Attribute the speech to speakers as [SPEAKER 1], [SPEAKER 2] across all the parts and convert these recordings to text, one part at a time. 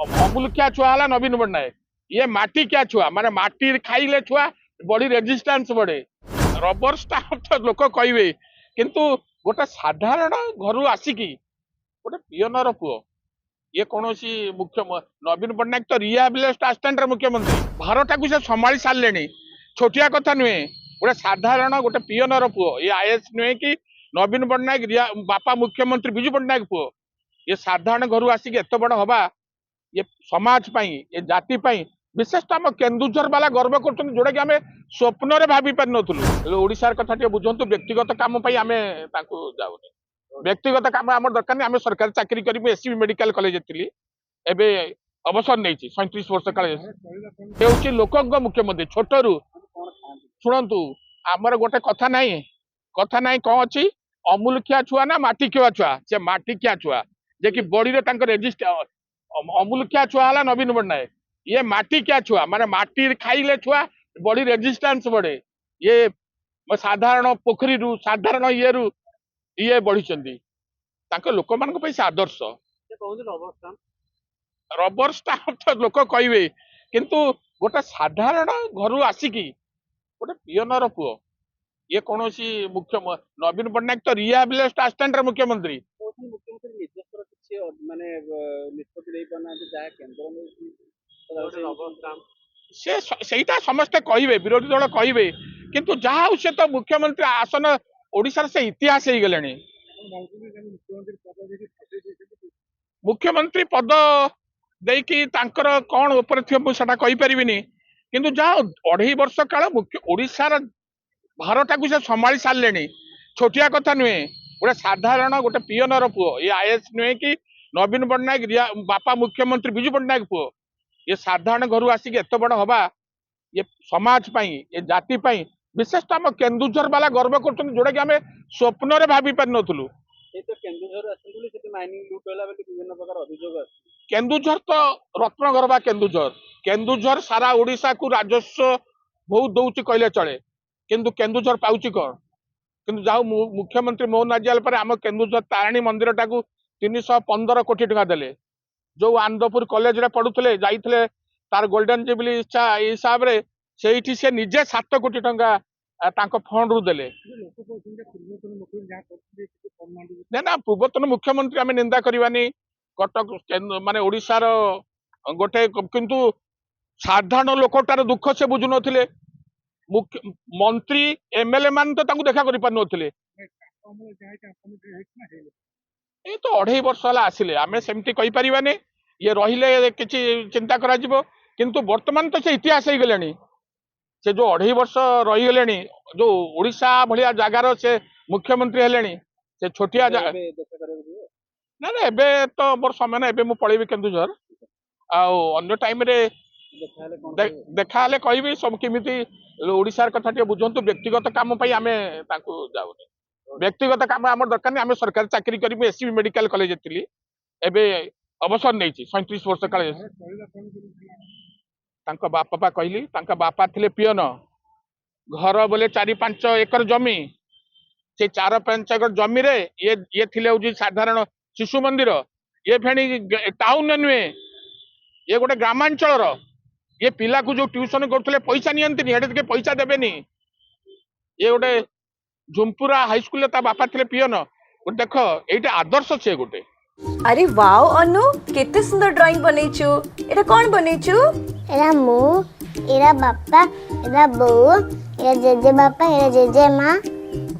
[SPEAKER 1] ଅମୁଲଖିଆ ଛୁଆ ହେଲା ନବୀନ ପଟ୍ଟନାୟକ। ଇଏ ମାଟି କିଆ ଛୁଆ, ମାନେ ମାଟି ଖାଇଲେ ଛୁଆ ବଡି ରେଜିଷ୍ଟାନ୍ସ ବଢେ। ରବର ଷ୍ଟାମ୍ପ ତ ଲୋକ କହିବେ, କିନ୍ତୁ ଗୋଟେ ସାଧାରଣ ଘରୁ ଆସିକି ଗୋଟେ ପିଅନର ପୁଅ, ଇଏ କୌଣସି ନବୀନ ପଟ୍ଟନାୟକ ତ ରିହାବିଲିଟେସନ ଆସିଷ୍ଟାଣ୍ଟର ମୁଖ୍ୟମନ୍ତ୍ରୀ, ଭାରତକୁ ସେ ସମ୍ଭାଳି ସାରିଲେଣି। ଛୋଟିଆ କଥା ନୁହେଁ, ଗୋଟେ ସାଧାରଣ ଗୋଟେ ପିଅନର ପୁଅ। ଇଏ ଆଇଏଏସ୍ ନୁହେଁ କି ନବୀନ ପଟ୍ଟନାୟକ ବାପା ମୁଖ୍ୟମନ୍ତ୍ରୀ ବିଜୁ ପଟ୍ଟନାୟକ ପୁଅ। ଇଏ ସାଧାରଣ ଘରୁ ଆସିକି ଏତେ ବଡ ହବା, ये समाज ये जाति विशेष तो आम केन्दुझर वाला गर्व कर जोड़ा कि आम स्वप्न भावी पार नुलू। ओडार कथा बुझु, व्यक्तिगत काम आम जाऊनी, व्यक्तिगत काम आम दरकार नहीं। आम सरकारी चाकरी करी एससीबी मेडिकल कॉलेज थी, एवं अवसर नहीं 37 वर्ष काल लोक मुख्यमंत्री छोटू। शुणु आमर गोटे कथा ना कौन अच्छी, अमूलखिया छुआ ना माटिकिया छुआ, से माटिकिया छुआ जे कि बॉडी रेजिस्टर। अमूलखिया छुआ है नवीन पट्टनायक। ये माटी क्या छुआ, माने माटी खाइले छुआ बॉडी रेजिस्टेंस बढ़े। ये साधारण पोखरी साधारण ये बढ़ी लोक मान आदर्श। रबर स्टाम्प तो लोक कहे, किंतु गोटे साधारण घर आसिकी गोटे पियनर पुओ, ये कौन सी नवीन पट्टनायक तो रिहाबिलिटेसन ଆସିଷ୍ଟାଣ୍ଟର मुख्यमंत्री। ସେଇଟା ସମସ୍ତେ କହିବେ, ବିରୋଧୀ ଦଳ କହିବେ, କିନ୍ତୁ ଯାହା ହଉ ସେ ତ ମୁଖ୍ୟମନ୍ତ୍ରୀ ଆସନ ଓଡିଶାର ସେ ଇତିହାସ ହେଇଗଲେଣି। ମୁଖ୍ୟମନ୍ତ୍ରୀ ପଦ ଦେଇକି ତାଙ୍କର କଣ ଉପରେ ଥିବ ମୁଁ ସେଟା କହିପାରିବିନି, କିନ୍ତୁ ଯାହା 2.5 ବର୍ଷ କାଳ ଓଡିଶାର ଭାରତକୁ ସେ ସମ୍ଭାଳି ସାରିଲେଣି। ଛୋଟିଆ କଥା ନୁହେଁ, ଗୋଟେ ସାଧାରଣ ଗୋଟେ ପିଅନର ପୁଅ। ଏ ଆଇଏଏସ୍ ନୁହେଁ କି नवीन पट्टनायक बापा मुख्यमंत्री बिजू पट्टनायक पुओ। ये साधारण घर आसिक एत बड़ हवा, ये समाज ये जाति विशेष तो आम केन्दुझर वाला गर्व कर जोड़ा कि आम स्वप्न भावी पार नुलू। केन्दुझर तो रत्नगर बा केन्दुझर, केन्दुझर सारा ओडिशा को राजस्व बहुत दौर कहले चले, किंतु केन्दुझर पाउची कौन? किंतु जाऊ मुख्यमंत्री मोहन आजियाल पर आम केन्दुझर तारिणी मंदिर टाकू 315 कोटी टका देले। जो आनंदपुर कॉलेज रे पढ़ुले जाइए तार गोल्डन जुबली हिसाब रे से से निजे 7 कोटी टका फंड रु देले। ना पूर्वतन मुख्यमंत्री आम निंदा करवानी, कटक माने ओडिशार गोटे, किंतु साधारण लोकटार दुख से बुझु नथिले। मंत्री एमएलए मान तो देखा कर पार नथिले। ये तो 2.5 वर्ष है आसिले, आम सेमती कही पारिबानी। ये रहिले किछि चिंता करा जिवो, किंतु वर्तमान तो से इतिहास हो गले। से जो 2.5 वर्ष रही गले, जो ओडिशा भलिया जगार से मुख्यमंत्री हेलेनी, से छोटिया ना ना एबे तो मोर समय ना, एबे मु पळेबी केन्दुझर अन्य टाइम रे देखा हेले कहबी सब केमिति ओडिशार कथा टे बुझंतु। व्यक्तिगत काम पई आमे ताकू जाउनी, व्यक्तिगत काम आम दरकार नहीं। आम सरकारी चाकरी करी एससीबी मेडिकल कॉलेज थी, एवं अवसर नहीं 37 वर्ष काल। बापा कहली बापा थे पियन, घर बोले 4-5 एकर जमी, से 4-5 एकर जमी रे ये थे साधारण शिशु मंदिर। ये फेणी टाउन नुहे, ये गोटे ग्रामांचल। ये पिला को जो ट्यूशन करते पैसा नियंती पैसा देवेनी। ये गोटे झुमपुरा हाईस्कूल बापा थे पियन। देख ये आदर्श से गोटे।
[SPEAKER 2] अरे वाओ अनु, केते सुंदर ड्राइंग बनैछु। एरा कोन बनैछु?
[SPEAKER 3] एरा मु, एरा बापा, एरा बो, एरा जेजे बापा, एरा जेजे माँ।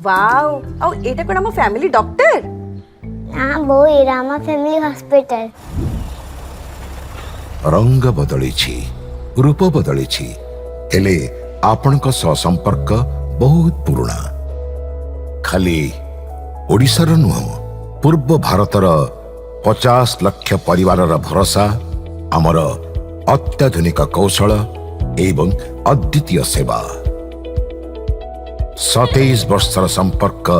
[SPEAKER 2] वाओ, औ एटा कोन हम फैमिली डॉक्टर?
[SPEAKER 3] हां बो, एरा हम फैमिली हॉस्पिटल।
[SPEAKER 4] रंग बदलिछि, रूप बदलिछि, हेले आपनक सह संपर्क बहुत पुराना। खाली ओडिशार नुह, पूर्व भारतर 50 लाख परिवारर भरोसा, आमर अत्याधुनिक कौशल एवं अद्वितीय सेवा। 27 वर्षर संपर्क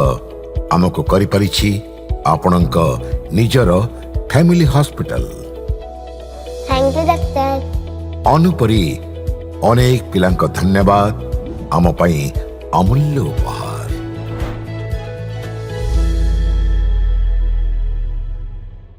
[SPEAKER 4] आमको करि परिछि आपनक निजर family hospital.
[SPEAKER 3] Thank you doctor.
[SPEAKER 4] अनुपरी अनेक पिलांक धन्यवाद आम पई अमूल्य।